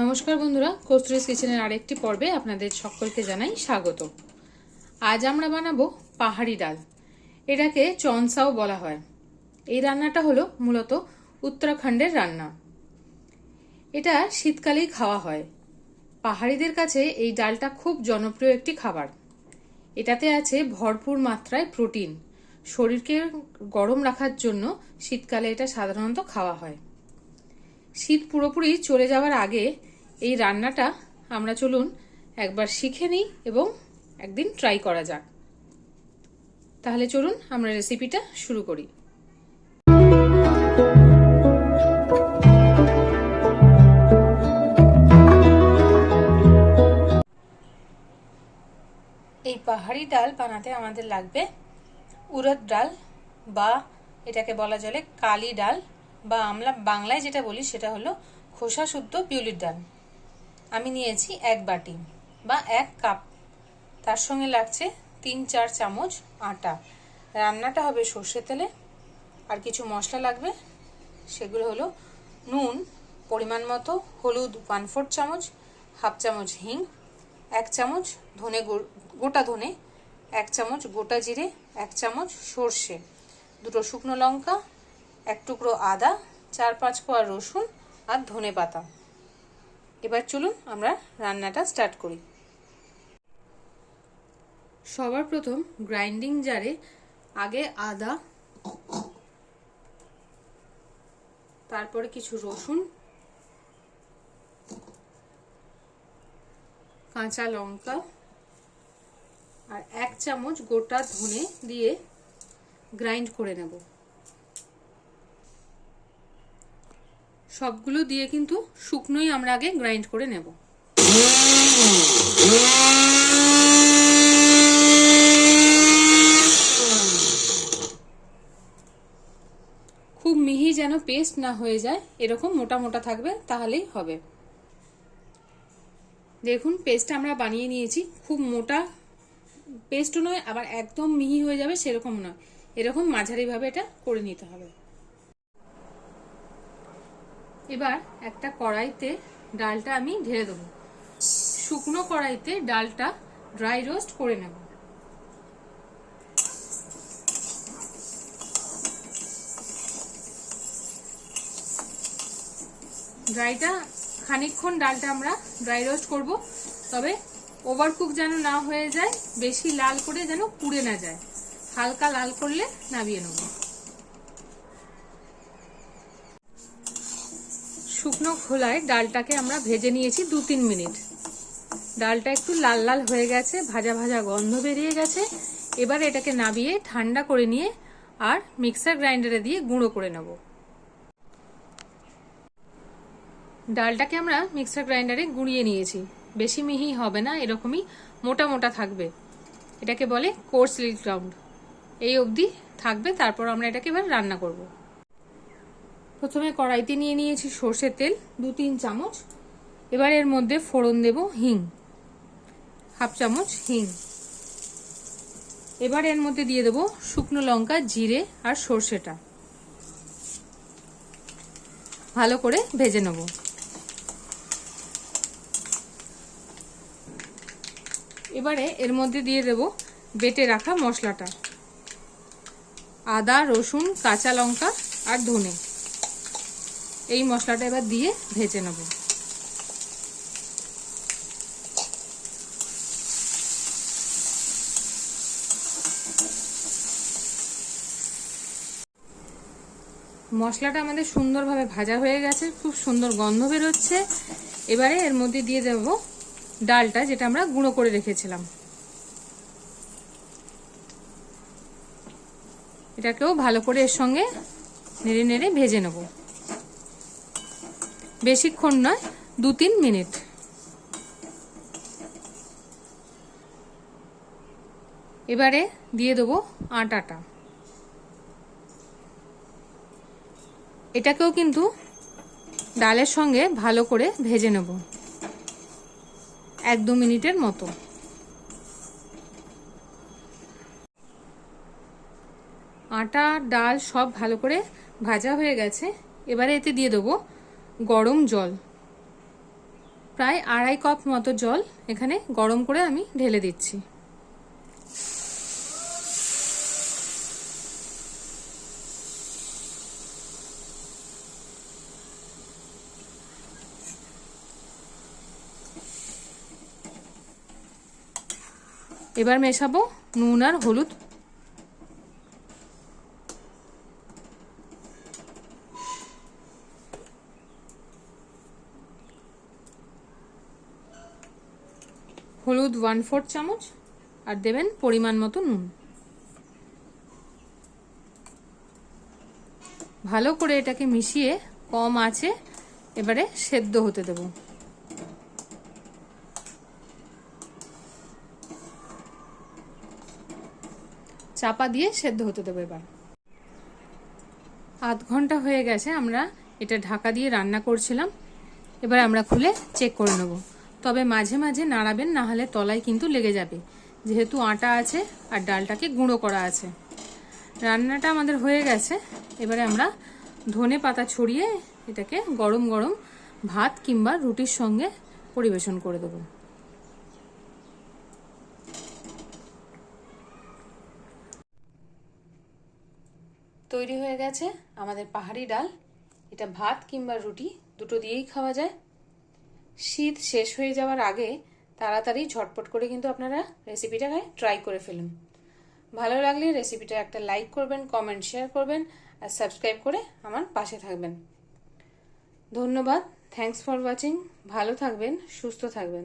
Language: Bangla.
নমস্কার বন্ধুরা, কস্তুরীজ কিচেনের আরেকটি পর্বে আপনাদের সকলকে জানাই স্বাগত। আজ আমরা বানাবো পাহাড়ি ডাল। এটাকে চনসাও বলা হয়। এই রান্নাটা হলো মূলত উত্তরাখণ্ডের রান্না। এটা শীতকালেই খাওয়া হয়। পাহাড়িদের কাছে এই ডালটা খুব জনপ্রিয় একটি খাবার। এটাতে আছে ভরপুর মাত্রায় প্রোটিন। শরীরকে গরম রাখার জন্য শীতকালে এটা সাধারণত খাওয়া হয়। শীত পুরোপুরি চলে যাওয়ার আগে এই রান্নাটা আমরা চলুন একবার শিখে নিই এবং একদিন ট্রাই করা যাক। তাহলে চলুন আমরা রেসিপিটা শুরু করি। এই পাহাড়ি ডাল বানাতে আমাদের লাগবে উড়দ ডাল, বা এটাকে বলা চলে কালি ডাল, বা আমরা বাংলায় যেটা বলি সেটা হলো খোসা শুদ্ধ বিউলির ডাল। আমি নিয়েছি 1 বাটি বা 1 কাপ। তার সঙ্গে লাগছে 3-4 চামচ আটা। রান্নাটা হবে সর্ষে তেলে। আর কিছু মশলা লাগবে, সেগুলো হলো নুন পরিমাণ মতো, হলুদ 1/4 চামচ, 1/2 চামচ হিং, 1 চামচ ধনে গোটা ধনে, 1 চামচ গোটা জিরে, 1 চামচ সর্ষে, 2 শুকনো লঙ্কা, 1 টুকরো আদা, 4-5 কোয়া রসুন আর ধনে পাতা। এবার চলুন আমরা রান্নাটা স্টার্ট করি। সবার প্রথম গ্রাইন্ডিং জারে আগে আদা, তারপরে কিছু রসুন, কাঁচা লঙ্কা আর 1 চামচ গোটা ধনে দিয়ে গ্রাইন্ড করে নেব। সবগুলো দিয়ে কিন্তু শুকনোই আমরা আগে গ্রাইন্ড করে নেব। খুব মিহি যেন পেস্ট না হয়ে যায়, এরকম মোটা মোটা থাকবে, তাহলেই হবে। দেখুন পেস্ট আমরা বানিয়ে নিয়েছি। খুব মোটা পেস্টও নয়, আবার একদম মিহি হয়ে যাবে সেরকম নয়, এরকম মাঝারিভাবে এটা করে নিতে হবে। এবার একটা কড়াইতে ডালটা আমি ঢেলে দেবো। শুকনো কড়াইতে ডালটা ড্রাই রোস্ট করে নেব। খানিকক্ষণ ডালটা আমরা ড্রাই রোস্ট করব, তবে ওভারকুক যেন না হয়ে যায়, বেশি লাল করে যেন পুড়ে না যায়। হালকা লাল করলে নামিয়ে নেব। শুকনো খোলায় ডালটাকে আমরা ভেজে নিয়েছি 2-3 মিনিট। ডালটা একটু লাল লাল হয়ে গেছে, ভাজা ভাজা গন্ধ বেরিয়ে গেছে। এবার এটাকে নামিয়ে ঠান্ডা করে নিয়ে আর মিক্সার গ্রাইন্ডারে দিয়ে গুঁড়ো করে নেব। ডালটাকে আমরা মিক্সার গ্রাইন্ডারে গুঁড়িয়ে নিয়েছি। বেশি মিহি হবে না, এরকমই মোটা মোটা থাকবে। এটাকে বলে কোর্স লিট গ্রাউন্ড। এই অবধি থাকবে, তারপর আমরা এটাকে এবার রান্না করব। প্রথমে কড়াইতে নিয়ে নিয়েছি সর্ষের তেল 2-3 চামচ। এবার এর মধ্যে ফোড়ন দেব হিং, 1/2 চামচ হিং। এবার এর মধ্যে দিয়ে দেব শুকনো লঙ্কা, জিরে আর সর্ষেটা। ভালো করে ভেজে নেব। এবারে এর মধ্যে দিয়ে দেব বেটে রাখা মশলাটা, আদা, রসুন, কাঁচা লঙ্কা আর ধনে। এই মশলাটা এবার দিয়ে ভেজে নেব। মশলাটা আমাদের সুন্দরভাবে ভাজা হয়ে গেছে, খুব সুন্দর গন্ধ বেরোচ্ছে। এবারে এর মধ্যে দিয়ে দেব ডালটা, যেটা আমরা গুঁড়ো করে রেখেছিলাম। এটাকেও ভালো করে এর সঙ্গে নেড়ে নেড়ে ভেজে নেব। বেশিক্ষণ নয়, 2-3 মিনিট। এবারে দিয়ে দেবো আটাটা। এটাকেও কিন্তু ডালের সঙ্গে ভালো করে ভেজে নেব 1-2 মিনিটের মতো। আটা ডাল সব ভালো করে ভাজা হয়ে গেছে। এবারে এতে দিয়ে দেবো গরম জল। প্রায় 2.5 কাপ মতো জল এখানে গরম করে আমি ঢেলে দিচ্ছি। এবার মেশাবো নুন আর হলুদ। হলুদ 1/4 চামচ আর দেবেন পরিমাণ মতো নুন। ভালো করে এটাকে মিশিয়ে কম আঁচে এবারে সেদ্ধ হতে দেব। চাপা দিয়ে সেদ্ধ হতে দেবো। এবার আধ ঘন্টা হয়ে গেছে, আমরা এটা ঢাকা দিয়ে রান্না করছিলাম। এবার আমরা খুলে চেক করে নেব। তবে মাঝে মাঝে নাড়াবেন, না হলে তলায় কিন্তু লেগে যাবে, যেহেতু আটা আছে আর ডালটাকে গুঁড়ো করা আছে। রান্নাটা আমাদের হয়ে গেছে। এবারে আমরা ধনে পাতা ছড়িয়ে এটাকে গরম গরম ভাত কিংবা রুটির সঙ্গে পরিবেশন করে দেব। তৈরি হয়ে গেছে আমাদের পাহাড়ি ডাল। এটা ভাত কিংবা রুটি দুটো দিয়েই খাওয়া যায়। শীত শেষ হয়ে যাওয়ার আগে তাড়াতাড়ি ঝটপট করে কিন্তু আপনারা রেসিপিটাকে ট্রাই করে ফেলুন। ভালো লাগলে রেসিপিটা একটা লাইক করবেন, কমেন্ট শেয়ার করবেন আর সাবস্ক্রাইব করে আমার পাশে থাকবেন। ধন্যবাদ। Thanks for watching. ভালো থাকবেন, সুস্থ থাকবেন।